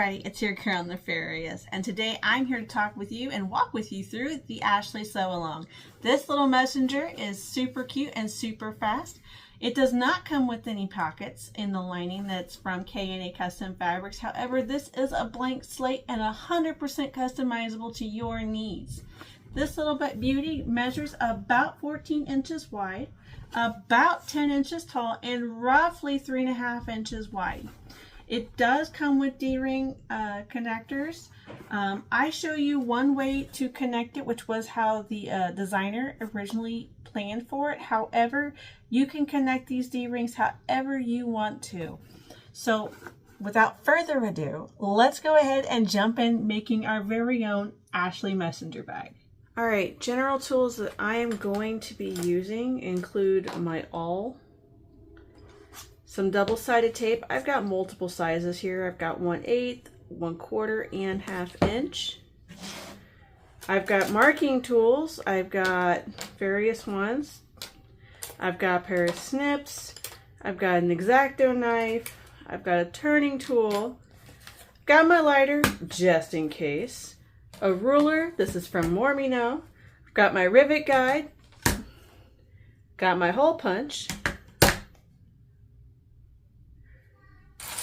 everybody, it's your girl Nefarious, and today I'm here to talk with you and walk with you through the Ashley Sew Along. This little messenger is super cute and super fast. It does not come with any pockets in the lining that's from K&A Custom Fabrics. However, this is a blank slate and 100% customizable to your needs. This little beauty measures about 14 inches wide, about 10 inches tall, and roughly 3.5 inches wide. It does come with D-ring connectors. I show you one way to connect it, which was how the designer originally planned for it. However, you can connect these D-rings however you want to. So without further ado, let's go ahead and jump in making our very own Ashley messenger bag. All right, general tools that I am going to be using include my awl, some double-sided tape. I've got multiple sizes here. I've got 1/8, 1/4, and 1/2 inch. I've got marking tools. I've got various ones. I've got a pair of snips. I've got an X-Acto knife. I've got a turning tool. Got my lighter, just in case. A ruler. This is from More Me Know. I've got my rivet guide. Got my hole punch.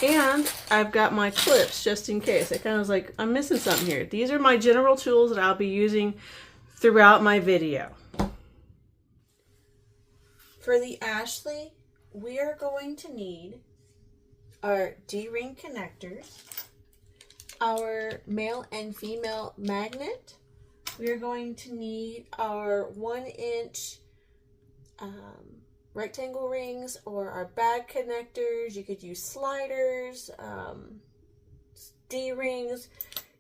And I've got my clips just in case. I kind of was like, I'm missing something here. These are my general tools that I'll be using throughout my video. For the Ashley, we are going to need our D-ring connectors, our male and female magnet. We are going to need our 1-inch rectangle rings or our bag connectors. You could use sliders, D-rings.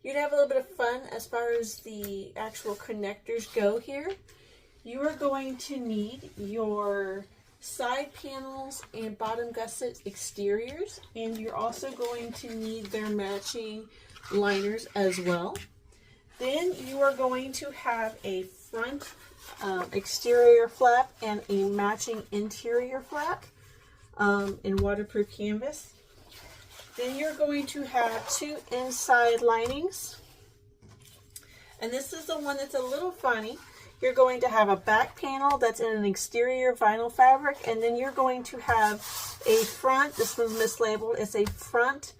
You'd have a little bit of fun as far as the actual connectors go here. You are going to need your side panels and bottom gusset exteriors, and you're also going to need their matching liners as well. Then you are going to have a front exterior flap and a matching interior flap in waterproof canvas. Then you're going to have 2 inside linings, and this is the one that's a little funny. You're going to have a back panel that's in an exterior vinyl fabric, and then you're going to have a front. This one's mislabeled. It's a front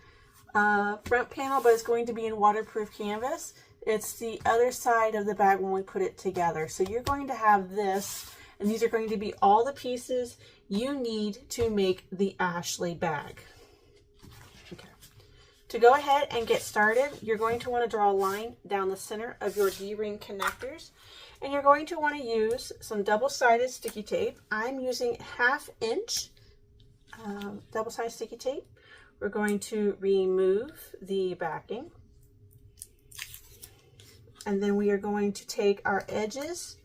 panel, but it's going to be in waterproof canvas. It's the other side of the bag when we put it together. So you're going to have this, and these are going to be all the pieces you need to make the Ashley bag. Okay. To go ahead and get started, you're going to want to draw a line down the center of your D-ring connectors, and you're going to want to use some double-sided sticky tape. I'm using 1/2 inch double-sided sticky tape. We're going to remove the backing. And then we are going to take our edges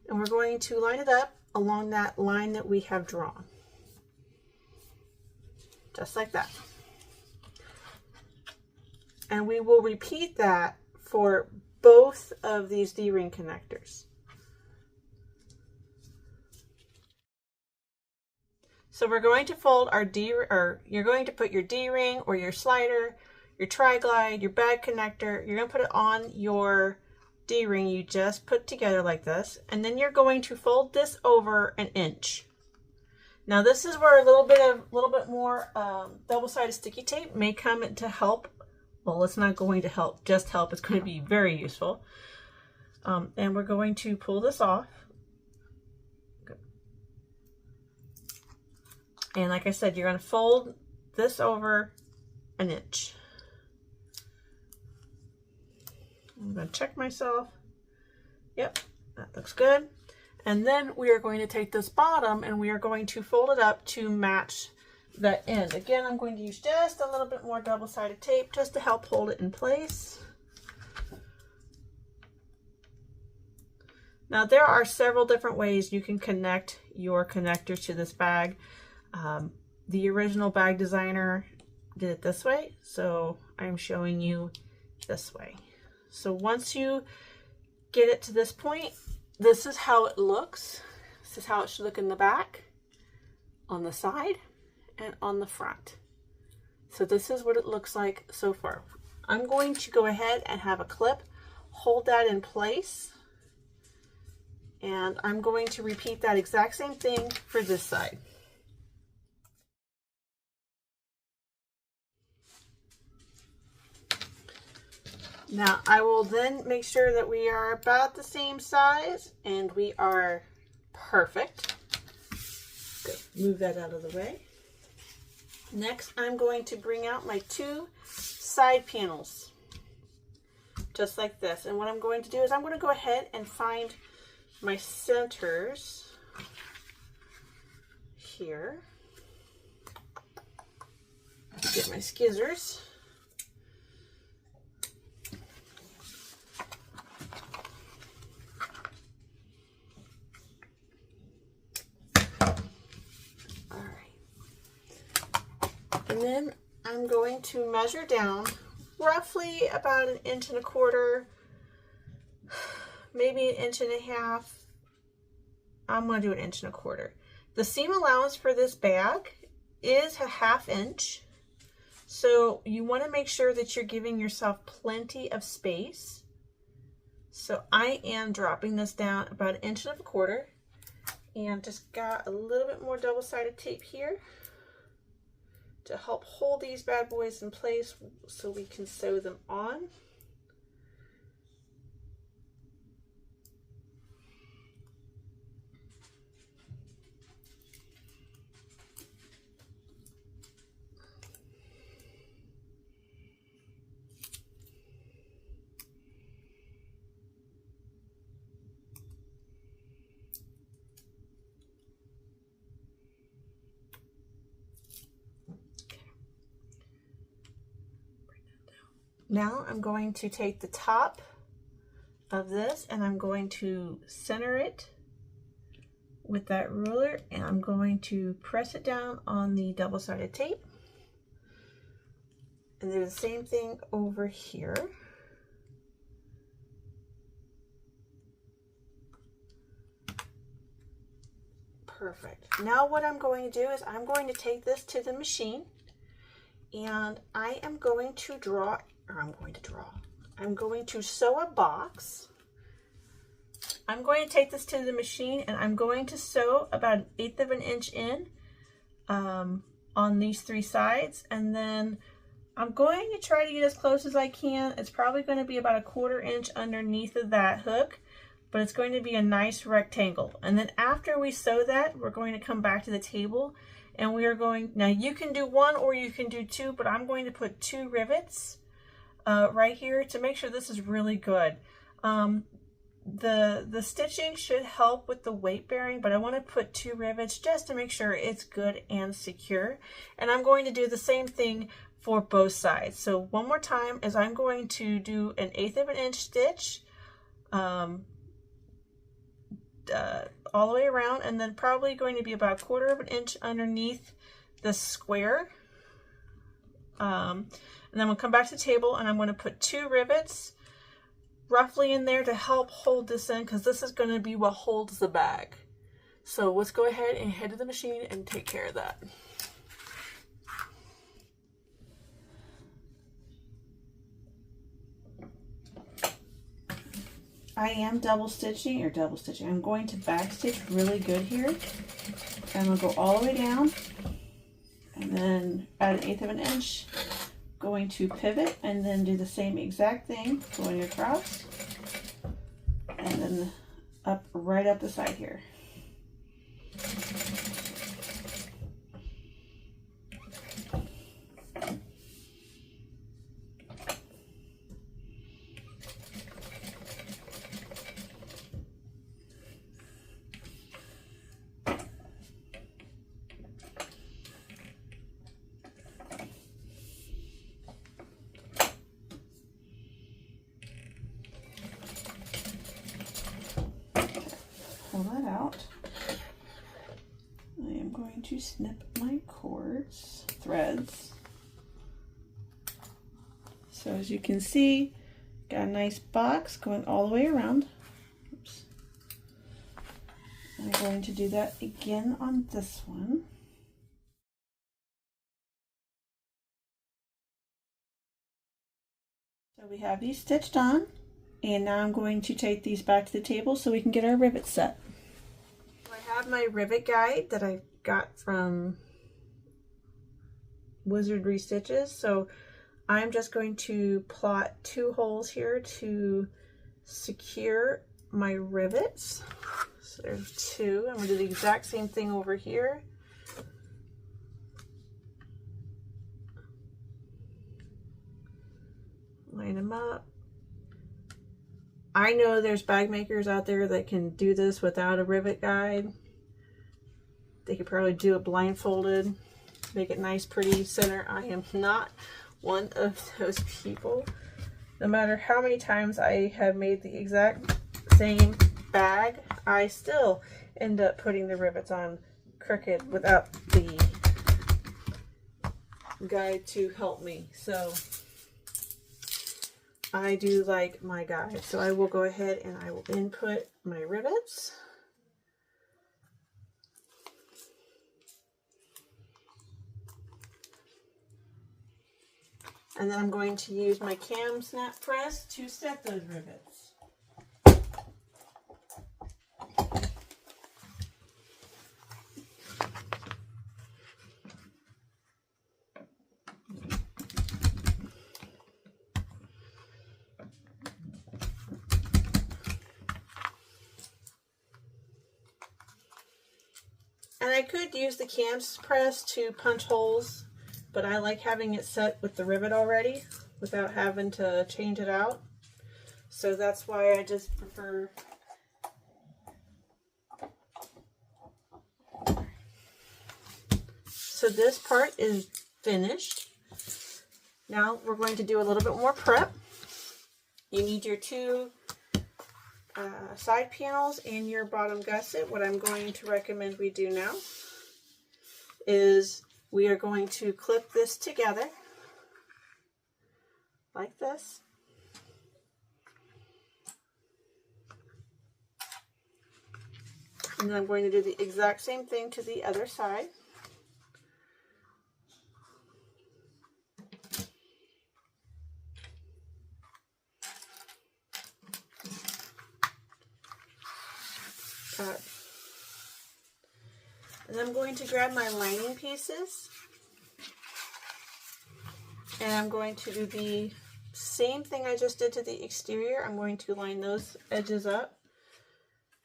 and we're going to line it up along that line that we have drawn. Just like that. And we will repeat that for both of these D-ring connectors. So we're going to fold our you're going to put your D-ring or your slider, your tri-glide, your bag connector. You're going to put it on your D-ring you just put together like this, and then you're going to fold this over 1 inch. Now this is where a little bit more double-sided sticky tape may come to help. Well, it's not going to help, just help. It's going to be very useful. And we're going to pull this off. And like I said, you're going to fold this over 1 inch. I'm going to check myself. Yep, that looks good. And then we are going to take this bottom and we are going to fold it up to match the end. Again, I'm going to use just a little bit more double-sided tape just to help hold it in place. Now there are several different ways you can connect your connectors to this bag. The original bag designer did it this way, so I'm showing you this way. So once you get it to this point, this is how it looks. This is how it should look in the back, on the side, and on the front. So this is what it looks like so far. I'm going to go ahead and have a clip hold that in place. And I'm going to repeat that exact same thing for this side. Now I will then make sure that we are about the same size and we are perfect. Good. Move that out of the way. Next, I'm going to bring out my 2 side panels, just like this. And what I'm going to do is I'm going to go ahead and find my centers here. Get my skizzers. And then I'm going to measure down roughly about 1.25 inches, maybe 1.5 inches. I'm going to do 1.25 inches. The seam allowance for this bag is 1/2 inch. So you want to make sure that you're giving yourself plenty of space. So I am dropping this down about 1.25 inches and just got a little bit more double-sided tape here to help hold these bad boys in place so we can sew them on. Now I'm going to take the top of this and I'm going to center it with that ruler and I'm going to press it down on the double-sided tape. And do the same thing over here. Perfect. Now what I'm going to do is I'm going to take this to the machine and I am going to I'm going to sew a box. I'm going to take this to the machine and I'm going to sew about 1/8 inch in on these 3 sides, and then I'm going to try to get as close as I can. It's probably going to be about 1/4 inch underneath of that hook, but it's going to be a nice rectangle. And then after we sew that, we're going to come back to the table and we are going, now you can do 1 or you can do 2, but I'm going to put 2 rivets right here to make sure this is really good. The stitching should help with the weight bearing, but I want to put 2 rivets just to make sure it's good and secure. And I'm going to do the same thing for both sides. So one more time is I'm going to do an 1/8 inch stitch all the way around, and then probably going to be about 1/4 inch underneath the square. And then we'll come back to the table and I'm going to put 2 rivets roughly in there to help hold this in, because this is going to be what holds the bag. So let's go ahead and head to the machine and take care of that. I am double stitching. I'm going to back stitch really good here. And I'll go all the way down and then at 1/8 inch. Going to pivot and then do the same exact thing going across and then up right up the side here. Pull that out. I am going to snip my threads. So as you can see, got a nice box going all the way around. Oops. I'm going to do that again on this one. We have these stitched on, and now I'm going to take these back to the table so we can get our rivets set. I have my rivet guide that I got from Wizardry Stitchez, so I'm just going to plot 2 holes here to secure my rivets. So there's 2. I'm going to do the exact same thing over here. Line them up. I know there's bag makers out there that can do this without a rivet guide. They could probably do it blindfolded, make it nice, pretty center. I am not one of those people. No matter how many times I have made the exact same bag, I still end up putting the rivets on crooked without the guide to help me. So I do like my guide. So I will go ahead and I will input my rivets. And then I'm going to use my cam snap press to set those rivets. And I could use the cam press to punch holes, but I like having it set with the rivet already without having to change it out. So that's why I just prefer. So this part is finished. Now we're going to do a little bit more prep. You need your 2 side panels and your bottom gusset. What I'm going to recommend we do now is we are going to clip this together like this. And then I'm going to do the exact same thing to the other side. And I'm going to grab my lining pieces, and I'm going to do the same thing I just did to the exterior. I'm going to line those edges up,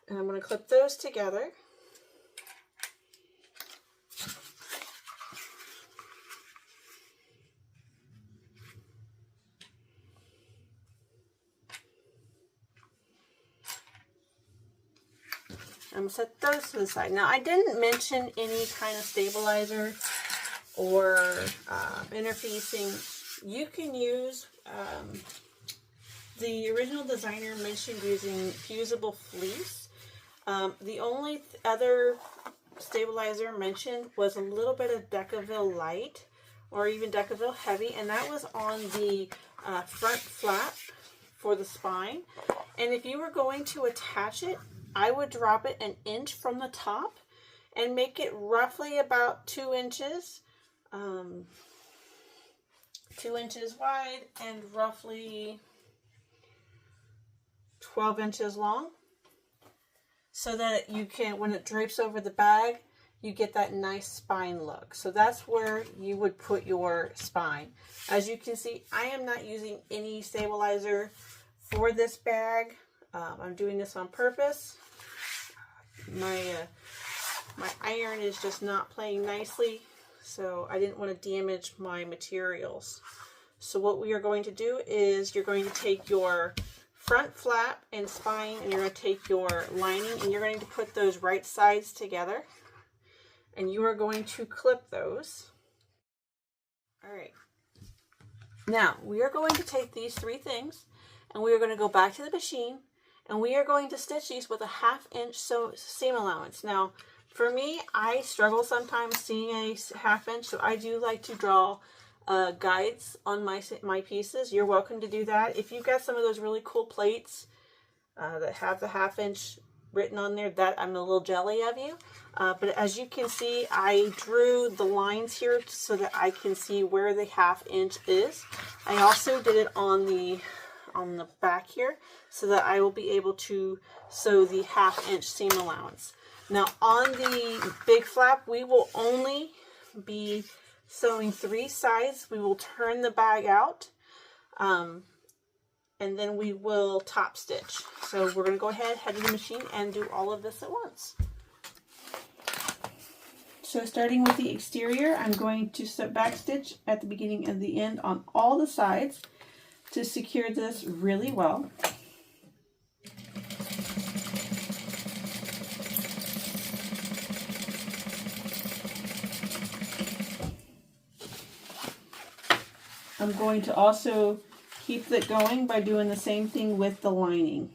and I'm going to clip those together. I'm going to set those to the side. Now, I didn't mention any kind of stabilizer or interfacing. You can use, the original designer mentioned using fusible fleece. The only other stabilizer mentioned was a little bit of Decorative light or even Decorative heavy, and that was on the front flap for the spine. And if you were going to attach it, I would drop it 1 inch from the top and make it roughly about 2 inches, 2 inches wide and roughly 12 inches long, so that you can, when it drapes over the bag, you get that nice spine look. So that's where you would put your spine. As you can see, I am not using any stabilizer for this bag. I'm doing this on purpose. My iron is just not playing nicely, so I didn't want to damage my materials. So what we are going to do is you're going to take your front flap and spine, and you're going to take your lining, and you're going to put those right sides together, and you are going to clip those. All right. Now we are going to take these 3 things, and we are going to go back to the machine, and we are going to stitch these with a 1/2 inch seam allowance. Now, for me, I struggle sometimes seeing a 1/2 inch, so I do like to draw guides on my pieces. You're welcome to do that. If you've got some of those really cool plates that have the 1/2 inch written on there that I'm a little jelly of you. But as you can see, I drew the lines here so that I can see where the 1/2 inch is. I also did it on the back here so that I will be able to sew the 1/2 inch seam allowance. Now on the big flap, we will only be sewing 3 sides. We will turn the bag out, and then we will top stitch. So we're going to go ahead, head to the machine, and do all of this at once. So starting with the exterior, I'm going to back stitch at the beginning and the end on all the sides to secure this really well. I'm going to also keep it going by doing the same thing with the lining.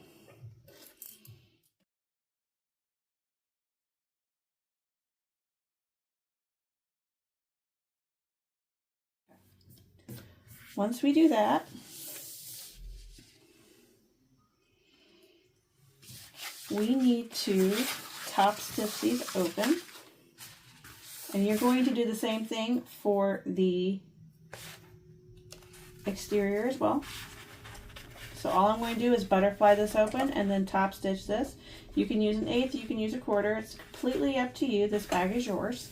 Once we do that, we need to top stitch these open. And you're going to do the same thing for the exterior as well. So all I'm going to do is butterfly this open and then top stitch this. You can use an 1/8, you can use a 1/4. It's completely up to you. This bag is yours.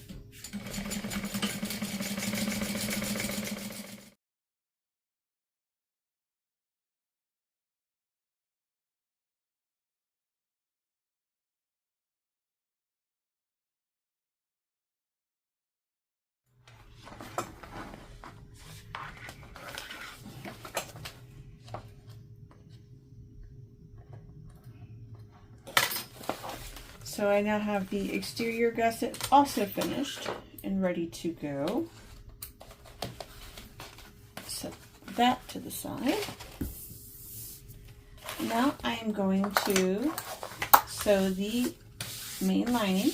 So I now have the exterior gusset also finished and ready to go. Set that to the side. Now I am going to sew the main lining.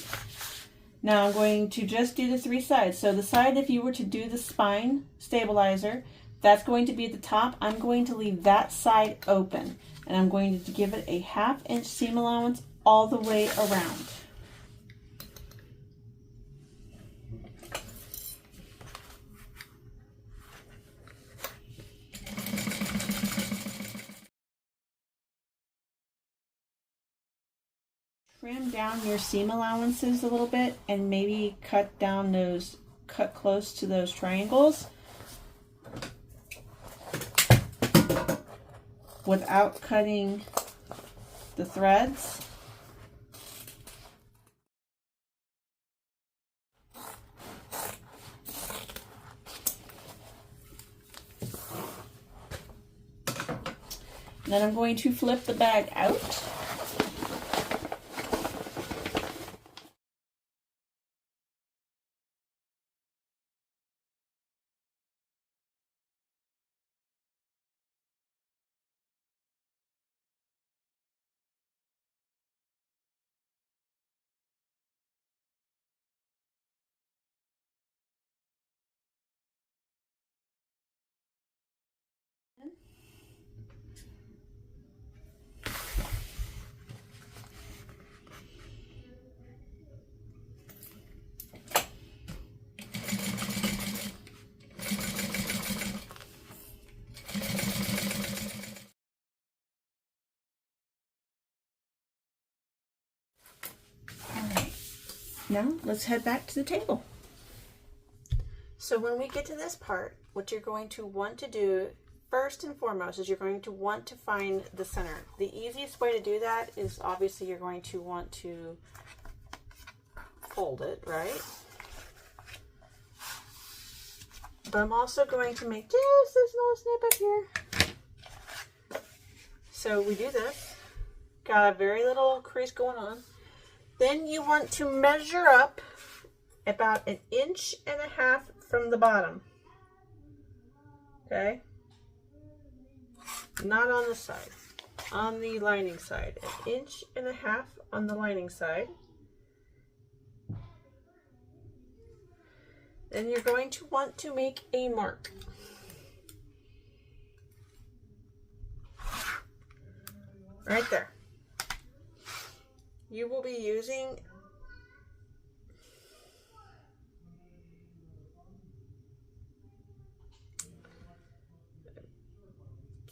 Now I'm going to just do the 3 sides. So the side, if you were to do the spine stabilizer, that's going to be at the top. I'm going to leave that side open, and I'm going to give it a 1/2 inch seam allowance all the way around. Trim down your seam allowances a little bit and maybe cut close to those triangles without cutting the threads. Then I'm going to flip the bag out. Now let's head back to the table. So when we get to this part, what you're going to want to do first and foremost is you're going to want to find the center. The easiest way to do that is obviously you're going to want to fold it, right? But I'm also going to make just this little snip up here. So we do this. Got a very little crease going on. Then you want to measure up about 1.5 inches from the bottom. Okay? Not on the side. On the lining side. 1.5 inches on the lining side. Then you're going to want to make a mark. Right there. you will be using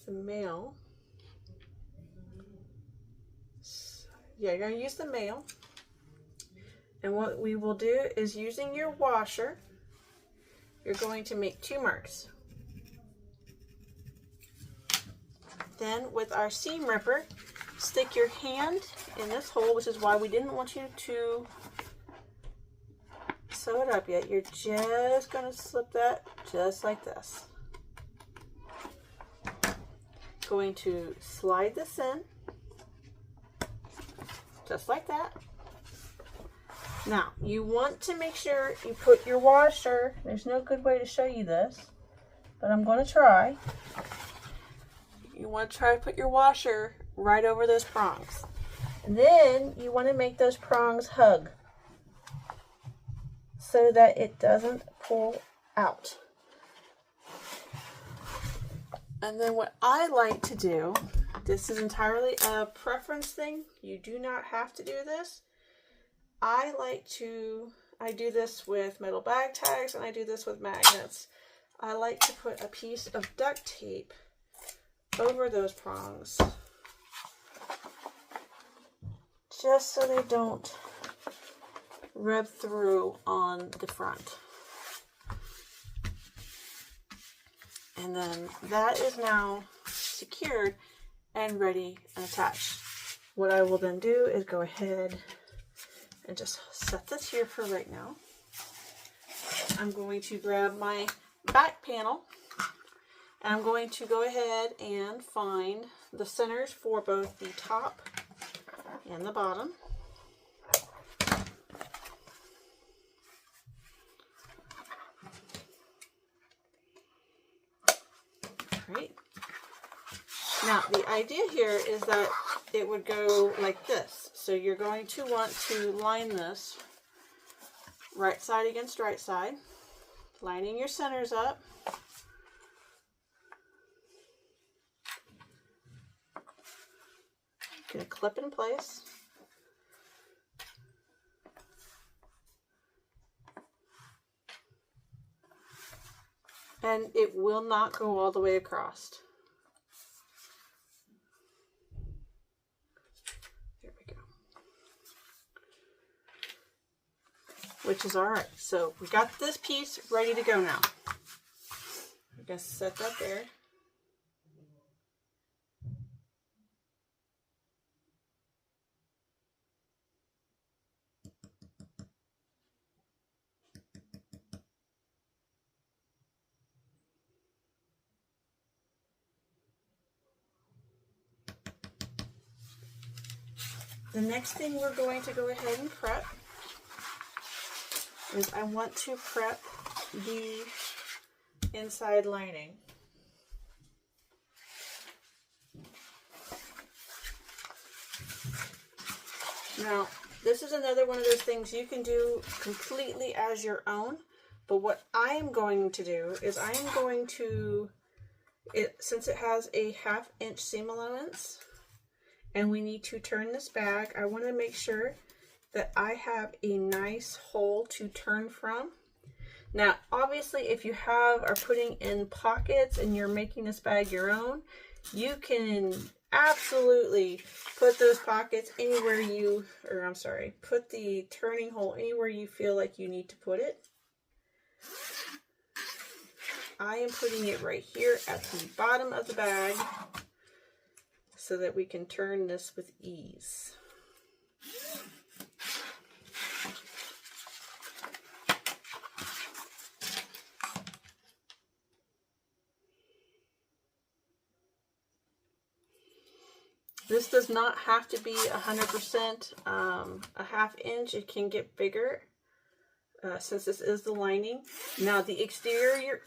the mail. Yeah, you're going to use the mail. And what we will do is, using your washer, you're going to make 2 marks. Then with our seam ripper, stick your hand in this hole, which is why we didn't want you to sew it up yet. You're just going to slip that just like this. Going to slide this in just like that. Now you want to make sure you put your washer, there's no good way to show you this, but I'm going to try. You want to try to put your washer right over those prongs. And then you want to make those prongs hug so that it doesn't pull out. And then what I like to do, this is entirely a preference thing. You do not have to do this. I do this with metal bag tags, and I do this with magnets. I like to put a piece of duct tape over those prongs, just so they don't rub through on the front. And then that is now secured and ready and attached. What I will then do is go ahead and just set this here for right now. I'm going to grab my back panel, and I'm going to go ahead and find the centers for both the top and the bottom. Right. Now the idea here is that it would go like this. So you're going to want to line this right side against right side, lining your centers up. Gonna clip in place. And it will not go all the way across. There we go. Which is all right. So we got this piece ready to go now. I'm gonna set that there. The next thing we're going to go ahead and prep is I want to prep the inside lining. Now, this is another one of those things you can do completely as your own, but what I am going to do is I am going to, since it has a 1/2 inch seam allowance, and we need to turn this bag, I want to make sure that I have a nice hole to turn from. Now, obviously, if you are putting in pockets and you're making this bag your own, you can absolutely put those pockets anywhere put the turning hole anywhere you feel like you need to put it. I am putting it right here at the bottom of the bag, so that we can turn this with ease. This does not have to be 100% a 1/2 inch. It can get bigger since this is the lining. Now the exterior,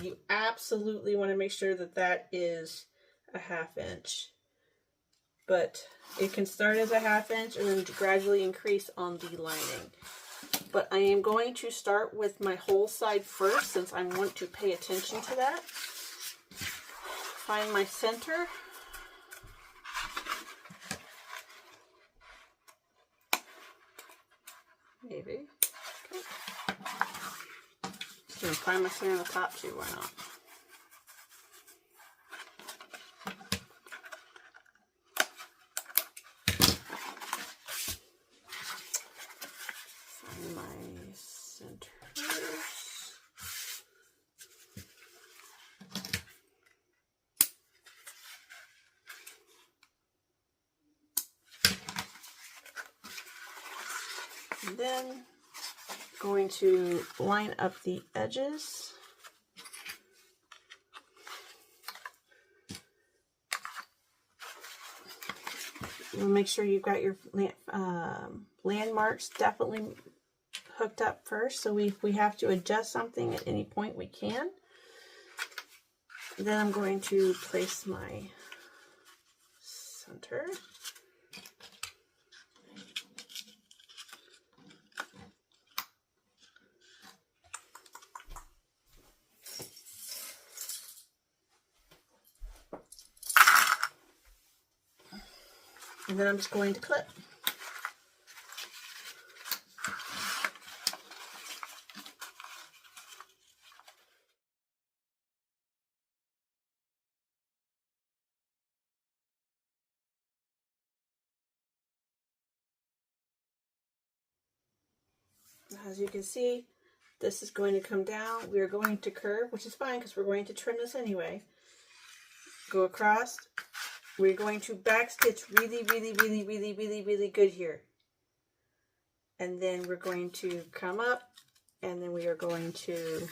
you absolutely want to make sure that that is a 1/2 inch, but it can start as a 1/2 inch and then gradually increase on the lining. But I am going to start with my whole side first, since I want to pay attention to that. Find my center, Maybe. Okay. Just gonna find my center on the top too, why not? Find my centers. And then going to line up the edges. You'll make sure you've got your landmarks definitely hooked up first. So if we have to adjust something at any point, we can. Then I'm going to place my center. And then I'm just going to clip. As you can see, this is going to come down. We are going to curve, which is fine because we're going to trim this anyway. Go across. We're going to backstitch really good here. And then we're going to come up, and then we are going to,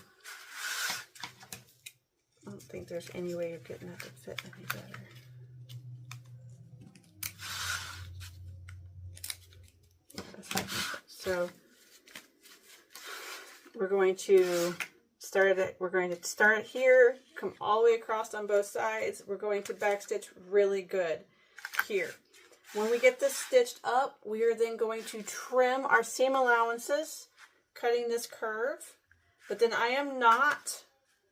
I don't think there's any way of getting that to fit any better. Yeah, so we're going to start it. We're going to start here, come all the way across on both sides. We're going to backstitch really good here. When we get this stitched up, we are then going to trim our seam allowances, cutting this curve. But then I am not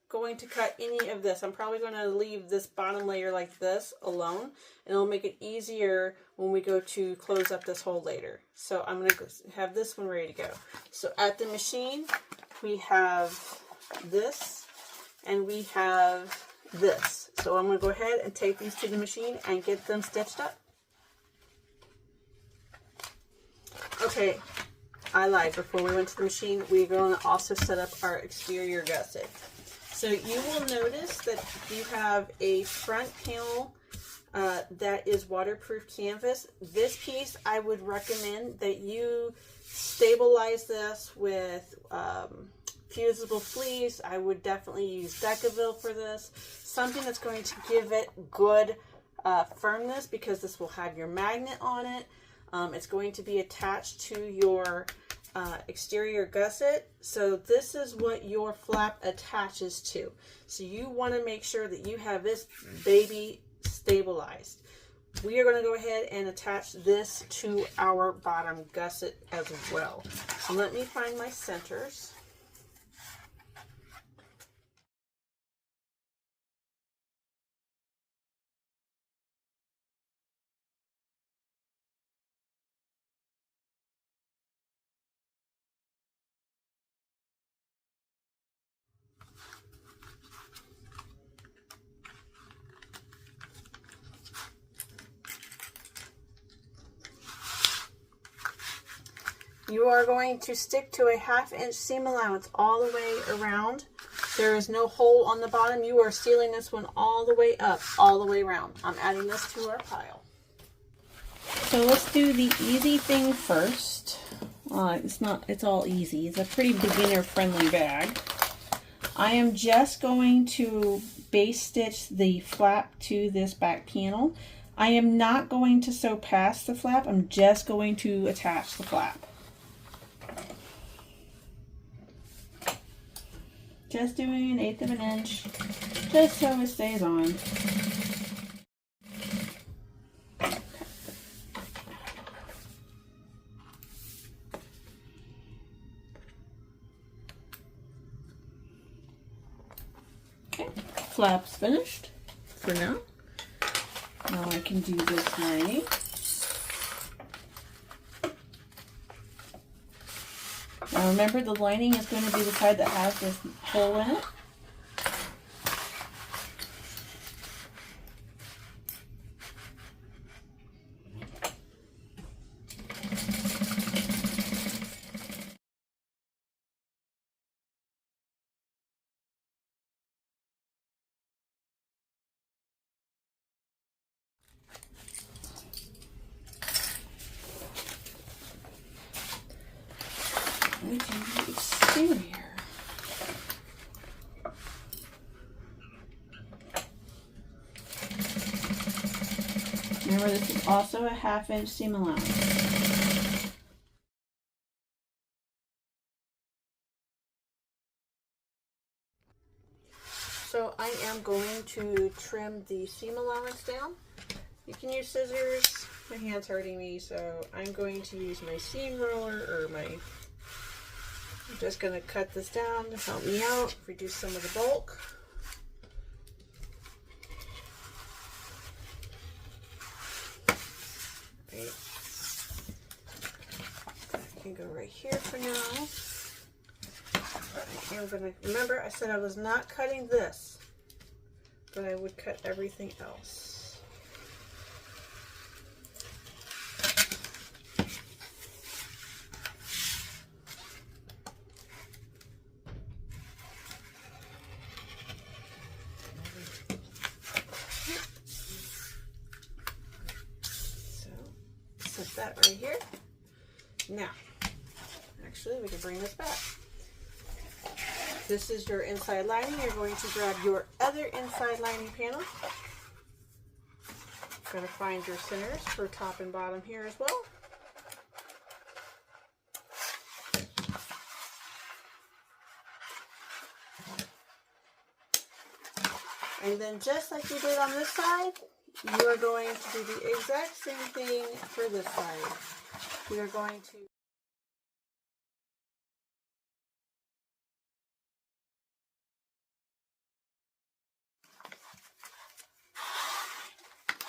going to cut any of this. I'm probably going to leave this bottom layer like this alone, and it'll make it easier when we go to close up this hole later. So I'm going to have this one ready to go. So at the machine, we have this and we have this. So I'm going to go ahead and take these to the machine and get them stitched up. Okay, I lied. Before we went to the machine, we're going to also set up our exterior gusset. So you will notice that you have a front panel that is waterproof canvas. This piece, I would recommend that you stabilize this with fusible fleece. I would definitely use Decorative for this. Something that's going to give it good firmness, because this will have your magnet on it. It's going to be attached to your exterior gusset. So this is what your flap attaches to. So you want to make sure that you have this baby stabilized. We are going to go ahead and attach this to our bottom gusset as well. So let me find my centers. You are going to stick to a 1/2 inch seam allowance all the way around. There is no hole on the bottom. You are sealing this one all the way up, all the way around. I'm adding this to our pile. So let's do the easy thing first. It's all easy. It's a pretty beginner friendly bag. I am just going to base stitch the flap to this back panel. I am not going to sew past the flap. I'm just going to attach the flap. Just doing 1/8 of an inch, just so it stays on. Okay, flap's finished for now. Now I can do this way. Now remember, the lining is going to be the side that has this hole in it. We do the exterior. Remember, this is also a 1/2 inch seam allowance. So I am going to trim the seam allowance down. You can use scissors. My hand's hurting me, so I'm going to use my seam roller or I'm just going to cut this down to help me out, reduce some of the bulk. Right. I can go right here for now. I'm going to, remember I said I was not cutting this, but I would cut everything else. That right here. Now, actually, we can bring this back. This is your inside lining. You're going to grab your other inside lining panel. You're going to find your centers for top and bottom here as well. And then just like you did on this side, you are going to do the exact same thing for this side. We are going to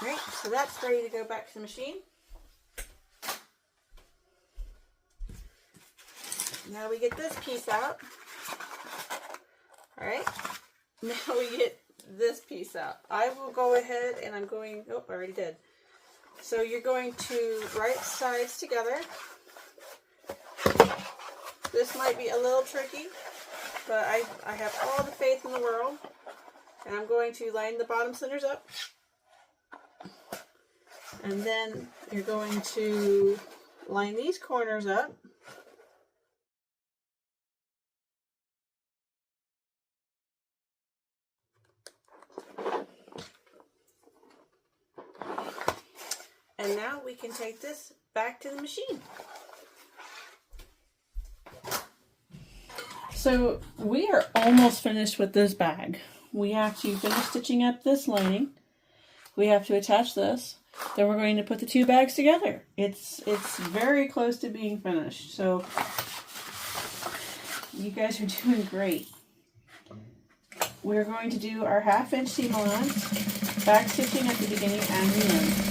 Great, so that's ready to go back to the machine. Now we get this piece out. Alright, now we get this piece out. I will go ahead and I'm going, oh, I already did. So you're going to right sides together. This might be a little tricky, but I have all the faith in the world. And I'm going to line the bottom centers up. And then you're going to line these corners up. And now we can take this back to the machine. So we are almost finished with this bag. We have to finish stitching up this lining. We have to attach this. Then we're going to put the two bags together. It's very close to being finished. So you guys are doing great. We're going to do our 1/2 inch seam allowance, back stitching at the beginning and the end.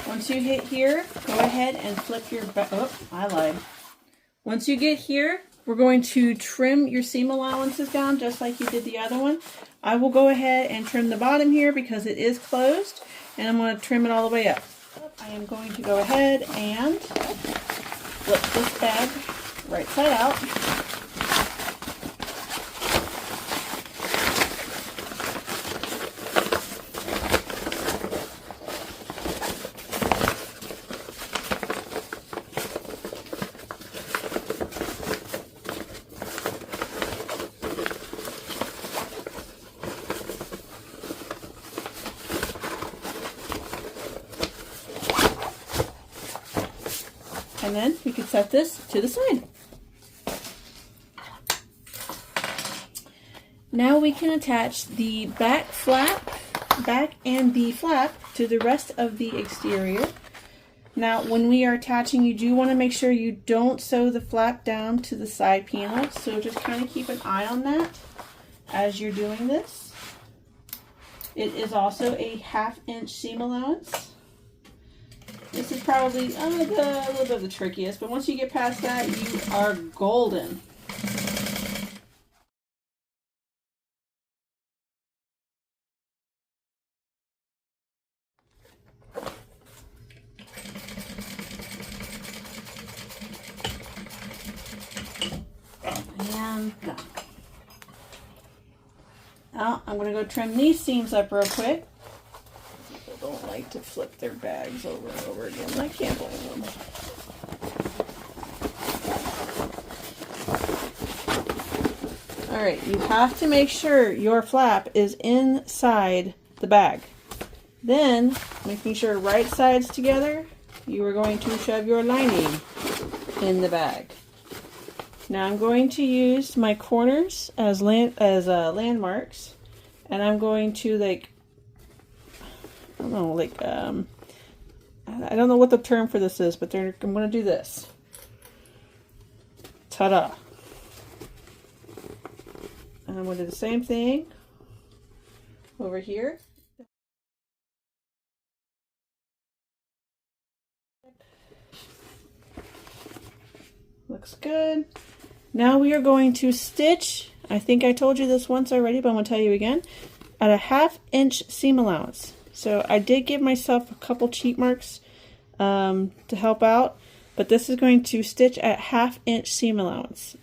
Once you hit here, go ahead and flip your back. Oh, I lied. Once you get here, we're going to trim your seam allowances down just like you did the other one. I will go ahead and trim the bottom here because it is closed, and I'm going to trim it all the way up. I am going to go ahead and flip this bag right side out. And then we can set this to the side. Now we can attach the back and the flap to the rest of the exterior. Now when we are attaching, you do want to make sure you don't sew the flap down to the side panel, so just kind of keep an eye on that. as you're doing this. It is also a 1/2 inch seam allowance. This is probably a little bit of the trickiest, but once you get past that, you are golden. And done. Now I'm going to go trim these seams up real quick. People don't like to flip their bags over and over again. I can't blame them. Alright, you have to make sure your flap is inside the bag. Then, making sure right sides together, you are going to shove your lining in the bag. Now I'm going to use my corners as landmarks, and I'm going to I don't know what the term for this is, but I'm going to do this. Ta-da! And I'm going to do the same thing over here. Looks good. Now we are going to stitch, I think I told you this once already, but I'm going to tell you again, at a 1/2 inch seam allowance. So I did give myself a couple cheat marks to help out, but this is going to stitch at 1/2 inch seam allowance.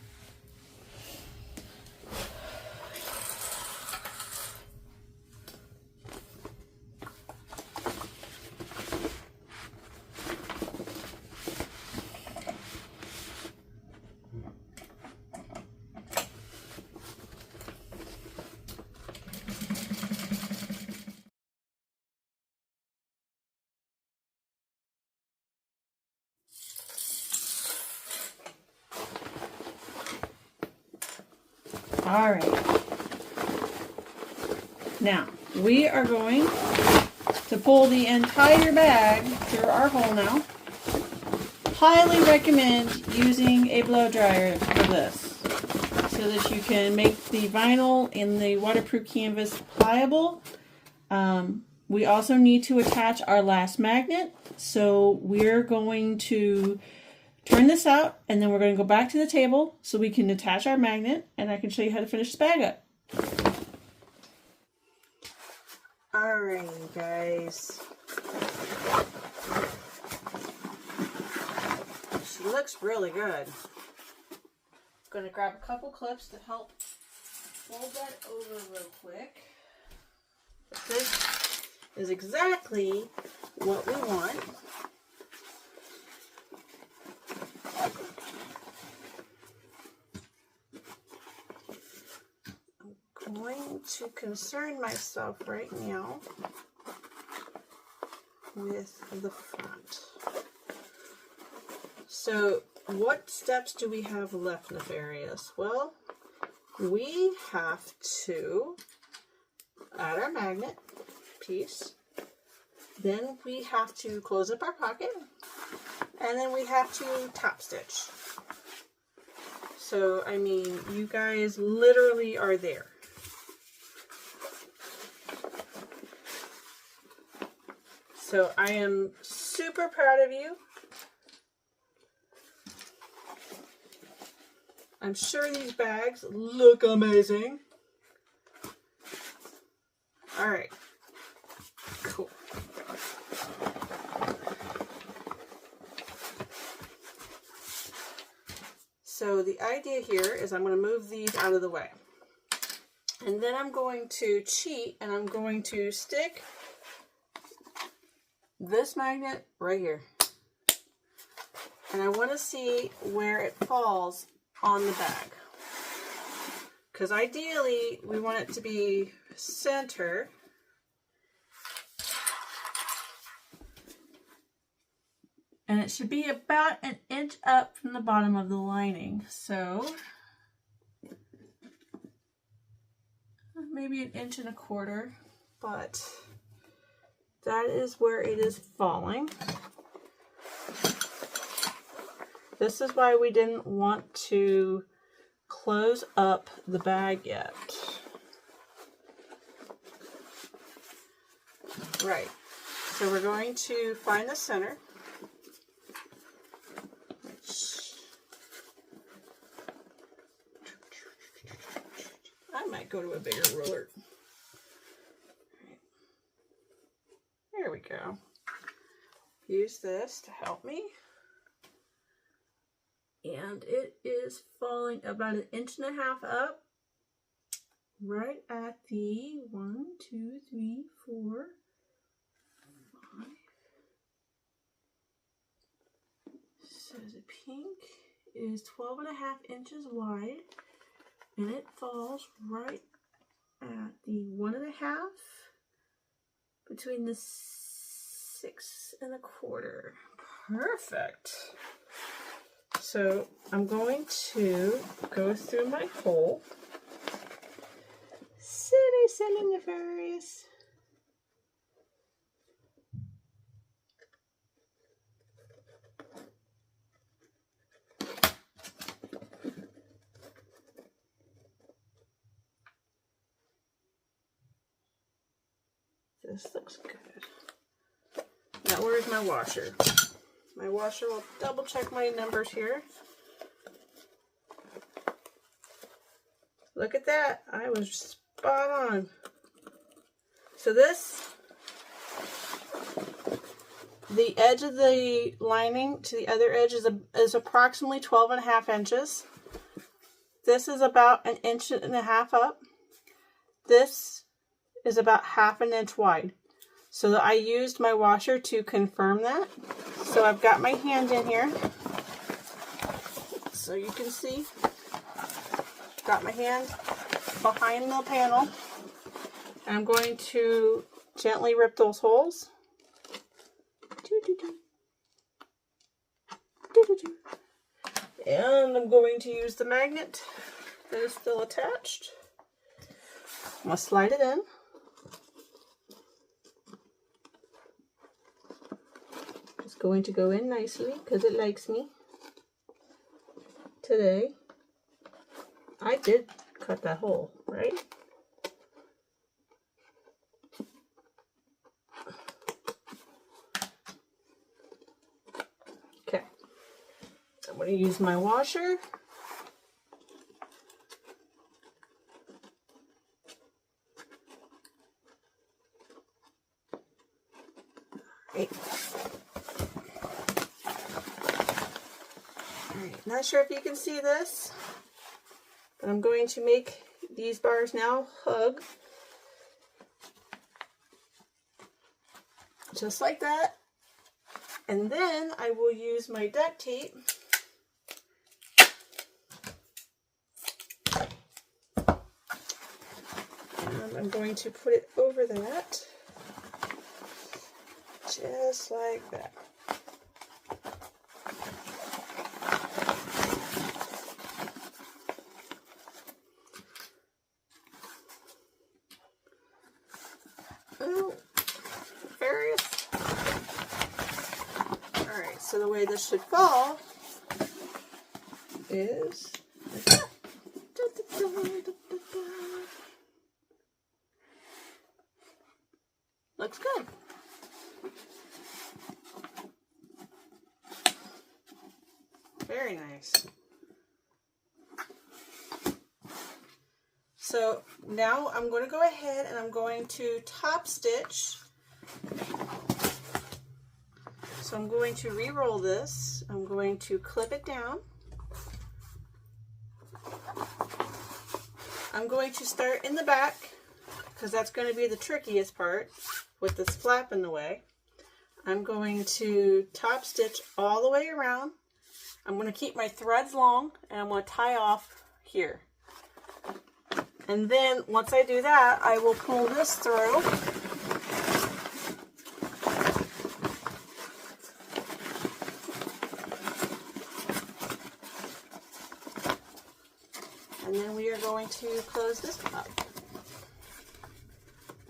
All right. Now, we are going to pull the entire bag through our hole now. Highly recommend using a blow dryer for this so that you can make the vinyl and the waterproof canvas pliable. We also need to attach our last magnet, so we're going to turn this out, and then we're going to go back to the table so we can attach our magnet, and I can show you how to finish this bag up. Alright, guys. She looks really good. I'm going to grab a couple clips to help fold that over real quick. This is exactly what we want. I'm going to concern myself right now with the front. So what steps do we have left, Nefarious? Well, we have to add our magnet piece, then we have to close up our pocket, and then we have to top stitch. So, I mean, you guys literally are there. So I am super proud of you. I'm sure these bags look amazing. All right, cool. So the idea here is I'm going to move these out of the way. And then I'm going to cheat, and I'm going to stick this magnet right here. And I want to see where it falls on the bag. Because ideally, we want it to be center. And it should be about an inch up from the bottom of the lining. So, maybe 1.25 inches, but that is where it is falling. This is why we didn't want to close up the bag yet. Right. So we're going to find the center. I might go to a bigger ruler. There we go. Use this to help me. And it is falling about 1.5 inches up. Right at the 1, 2, 3, 4, 5. So the pink is 12.5 inches wide, and it falls right at the 1.5 between the 6 1/4. Perfect. So I'm going to go through my hole. Silly Nefarious. This looks good. Now where's my washer? My washer will double check my numbers here. Look at that. I was spot on. So this, the edge of the lining to the other edge is approximately 12.5 inches. This is about 1.5 inches up. This is about 1/2 inch wide. So I used my washer to confirm that. So I've got my hand in here. So you can see, got my hand behind the panel. And I'm going to gently rip those holes. And I'm going to use the magnet that is still attached. I'm going to slide it in. It's going to go in nicely because it likes me. Today, I did cut that hole, right? Okay, I'm going to use my washer. Alright, not sure if you can see this, but I'm going to make these bars now hug. Just like that. And then I will use my duct tape and I'm going to put it over that. Just like that. Oh, Nefarious. Alright, so the way this should fall is like that. Looks good. Very nice. So now I'm going to go ahead and I'm going to top stitch. So I'm going to re-roll this. I'm going to clip it down. I'm going to start in the back because that's going to be the trickiest part with this flap in the way. I'm going to top stitch all the way around. I'm going to keep my threads long and I'm going to tie off here. And then once I do that, I will pull this through. And then we are going to close this up.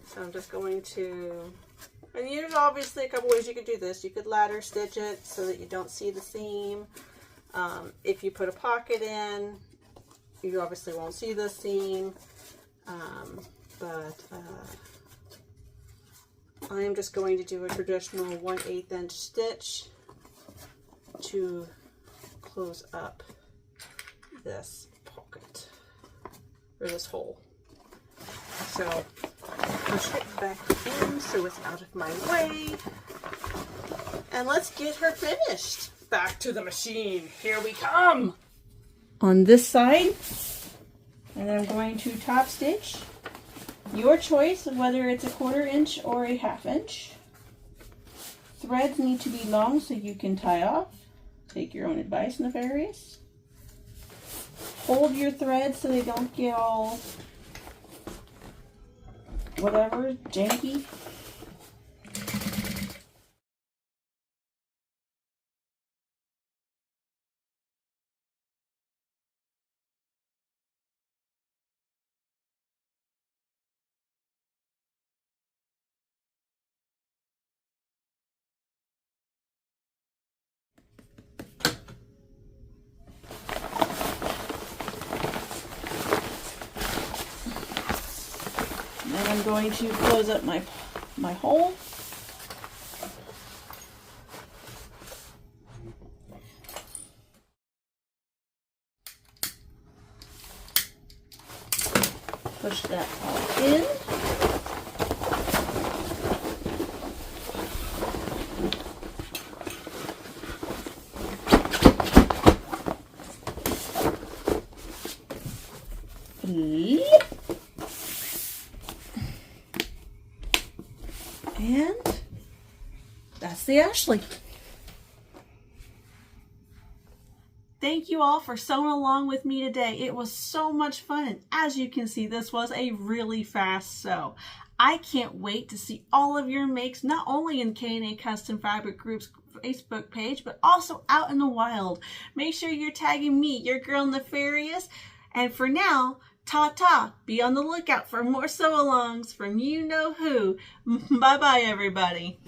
So I'm just going to, and there's obviously a couple ways you could do this. You could ladder stitch it so that you don't see the seam. If you put a pocket in, you obviously won't see the seam. I'm I am just going to do a traditional 1/8 inch stitch to close up this pocket, or this hole. So push it back in so it's out of my way. And let's get her finished. Back to the machine. Here we come. On this side, and I'm going to top stitch. Your choice of whether it's a 1/4 inch or a 1/2 inch. Threads need to be long so you can tie off. Take your own advice, Nefarious. Hold your threads so they don't get all whatever, janky. And I'm going to close up my hole. Push that all in. And that's the Ashley. Thank you all for sewing along with me today. It was so much fun, and as you can see, this was a really fast sew. I can't wait to see all of your makes, not only in K&A Custom Fabric Group's Facebook page, but also out in the wild. Make sure you're tagging me, your girl Nefarious. And for now, ta-ta. Be on the lookout for more sew-alongs from you know who. Bye-bye, everybody.